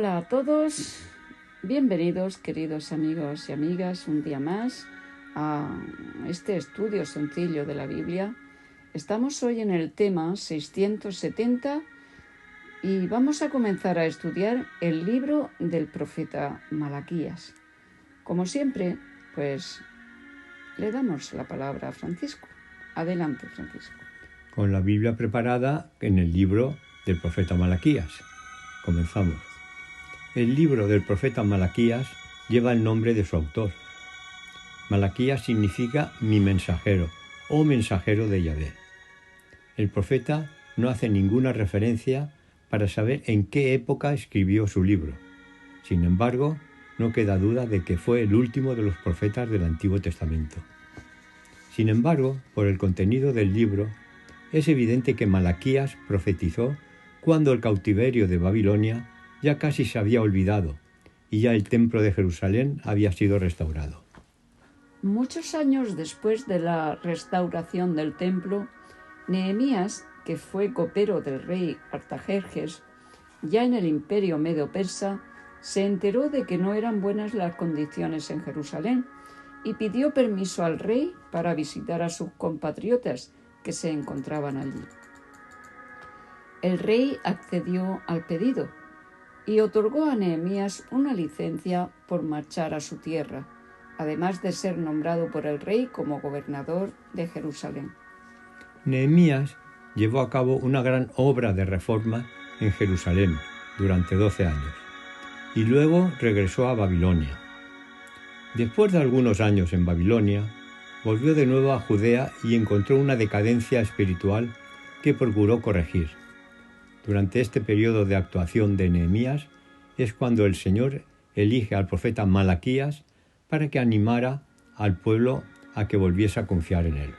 Hola a todos, bienvenidos queridos amigos y amigas un día más a este estudio sencillo de la Biblia. Estamos hoy en el tema 670 y vamos a comenzar a estudiar el libro del profeta Malaquías. Como siempre, pues le damos la palabra a Francisco. Adelante, Francisco. Con la Biblia preparada en el libro del profeta Malaquías. Comenzamos. El libro del profeta Malaquías lleva el nombre de su autor. Malaquías significa mi mensajero o mensajero de Yahvé. El profeta no hace ninguna referencia para saber en qué época escribió su libro. Sin embargo, no queda duda de que fue el último de los profetas del Antiguo Testamento. Sin embargo, por el contenido del libro, es evidente que Malaquías profetizó cuando el cautiverio de Babilonia ya casi se había olvidado y ya el templo de Jerusalén había sido restaurado. Muchos años después de la restauración del templo, Nehemías, que fue copero del rey Artajerjes, ya en el imperio medo-persa, se enteró de que no eran buenas las condiciones en Jerusalén y pidió permiso al rey para visitar a sus compatriotas que se encontraban allí. El rey accedió al pedido y otorgó a Nehemías una licencia por marchar a su tierra, además de ser nombrado por el rey como gobernador de Jerusalén. Nehemías llevó a cabo una gran obra de reforma en Jerusalén durante 12 años y luego regresó a Babilonia. Después de algunos años en Babilonia, volvió de nuevo a Judea y encontró una decadencia espiritual que procuró corregir. Durante este periodo de actuación de Nehemías es cuando el Señor elige al profeta Malaquías para que animara al pueblo a que volviese a confiar en él.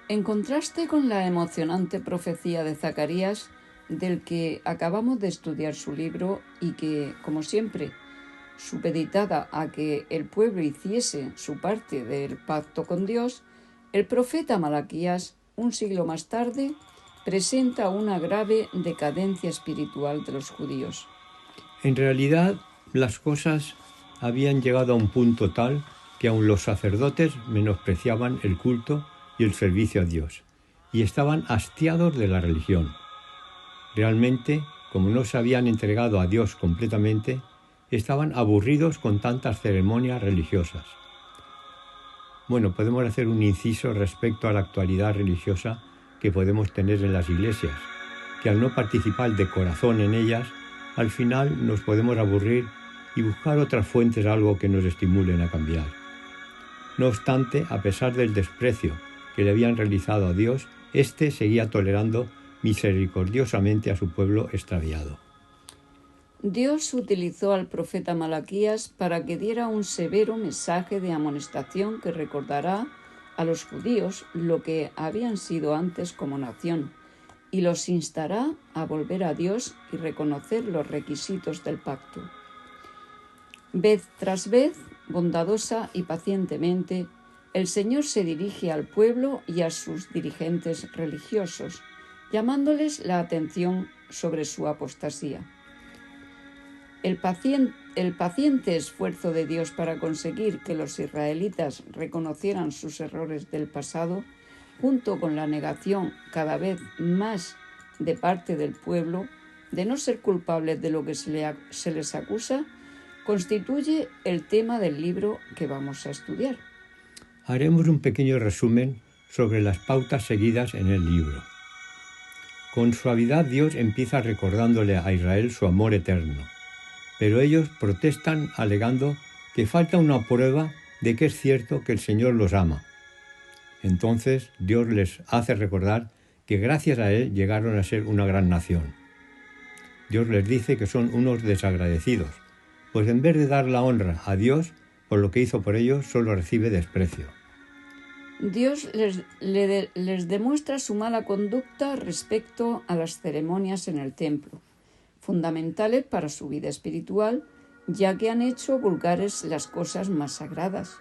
En contraste con la emocionante profecía de Zacarías, del que acabamos de estudiar su libro y que, como siempre, supeditada a que el pueblo hiciese su parte del pacto con Dios, el profeta Malaquías, un siglo más tarde, presenta una grave decadencia espiritual de los judíos. En realidad, las cosas habían llegado a un punto tal que aun los sacerdotes menospreciaban el culto y el servicio a Dios, y estaban hastiados de la religión. Realmente, como no se habían entregado a Dios completamente, estaban aburridos con tantas ceremonias religiosas. Bueno, podemos hacer un inciso respecto a la actualidad religiosa que podemos tener en las iglesias, que al no participar de corazón en ellas, al final nos podemos aburrir y buscar otras fuentes, algo que nos estimulen a cambiar. No obstante, a pesar del desprecio que le habían realizado a Dios, éste seguía tolerando misericordiosamente a su pueblo extraviado. Dios utilizó al profeta Malaquías para que diera un severo mensaje de amonestación que recordará a los judíos lo que habían sido antes como nación y los instará a volver a Dios y reconocer los requisitos del pacto. Vez tras vez, bondadosa y pacientemente, el Señor se dirige al pueblo y a sus dirigentes religiosos, llamándoles la atención sobre su apostasía. El paciente esfuerzo de Dios para conseguir que los israelitas reconocieran sus errores del pasado, junto con la negación cada vez más de parte del pueblo de no ser culpables de lo que se les acusa, constituye el tema del libro que vamos a estudiar. Haremos un pequeño resumen sobre las pautas seguidas en el libro. Con suavidad Dios empieza recordándole a Israel su amor eterno, pero ellos protestan alegando que falta una prueba de que es cierto que el Señor los ama. Entonces Dios les hace recordar que gracias a Él llegaron a ser una gran nación. Dios les dice que son unos desagradecidos, pues en vez de dar la honra a Dios por lo que hizo por ellos, solo recibe desprecio. Dios les demuestra su mala conducta respecto a las ceremonias en el templo, fundamentales para su vida espiritual, ya que han hecho vulgares las cosas más sagradas.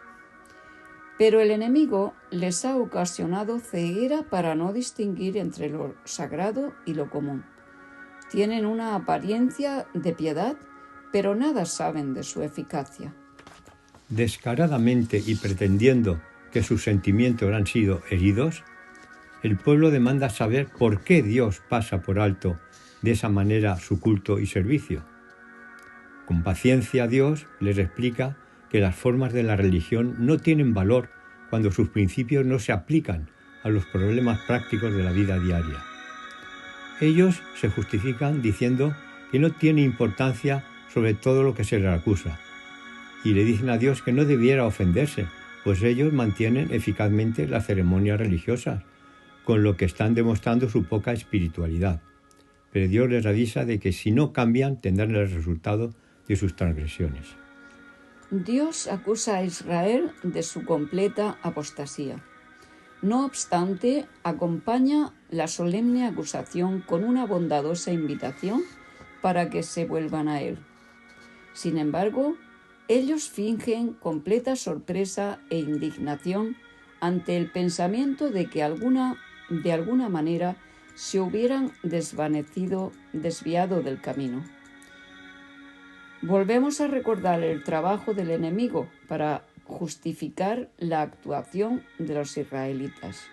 Pero el enemigo les ha ocasionado ceguera para no distinguir entre lo sagrado y lo común. Tienen una apariencia de piedad, pero nada saben de su eficacia. Descaradamente y pretendiendo que sus sentimientos han sido heridos, el pueblo demanda saber por qué Dios pasa por alto de esa manera su culto y servicio. Con paciencia Dios les explica que las formas de la religión no tienen valor cuando sus principios no se aplican a los problemas prácticos de la vida diaria. Ellos se justifican diciendo que no tiene importancia sobre todo lo que se les acusa, y le dicen a Dios que no debiera ofenderse, pues ellos mantienen eficazmente las ceremonias religiosas, con lo que están demostrando su poca espiritualidad. Pero Dios les avisa de que si no cambian tendrán el resultado de sus transgresiones. Dios acusa a Israel de su completa apostasía. No obstante, acompaña la solemne acusación con una bondadosa invitación para que se vuelvan a Él. Sin embargo, ellos fingen completa sorpresa e indignación ante el pensamiento de que de alguna manera se hubieran desviado del camino. Volvemos a recordar el trabajo del enemigo para justificar la actuación de los israelitas.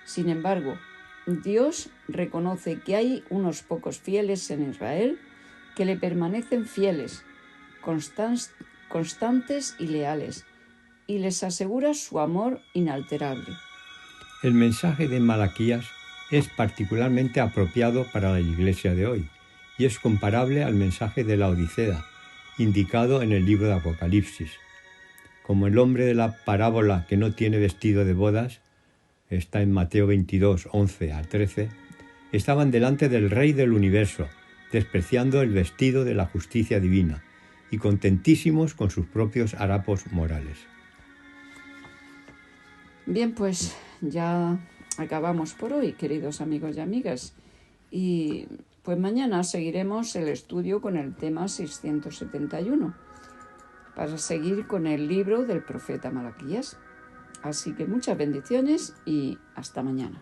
Sin embargo, Dios reconoce que hay unos pocos fieles en Israel que le permanecen fieles, constantes y leales, y les asegura su amor inalterable. El mensaje de Malaquías es particularmente apropiado para la Iglesia de hoy y es comparable al mensaje de la Odisea, indicado en el libro de Apocalipsis. Como el hombre de la parábola que no tiene vestido de bodas, está en Mateo 22, 11 al 13, estaban delante del Rey del universo, despreciando el vestido de la justicia divina y contentísimos con sus propios harapos morales. Bien, pues ya acabamos por hoy, queridos amigos y amigas, y pues mañana seguiremos el estudio con el tema 671 para seguir con el libro del profeta Malaquías. Así que muchas bendiciones y hasta mañana.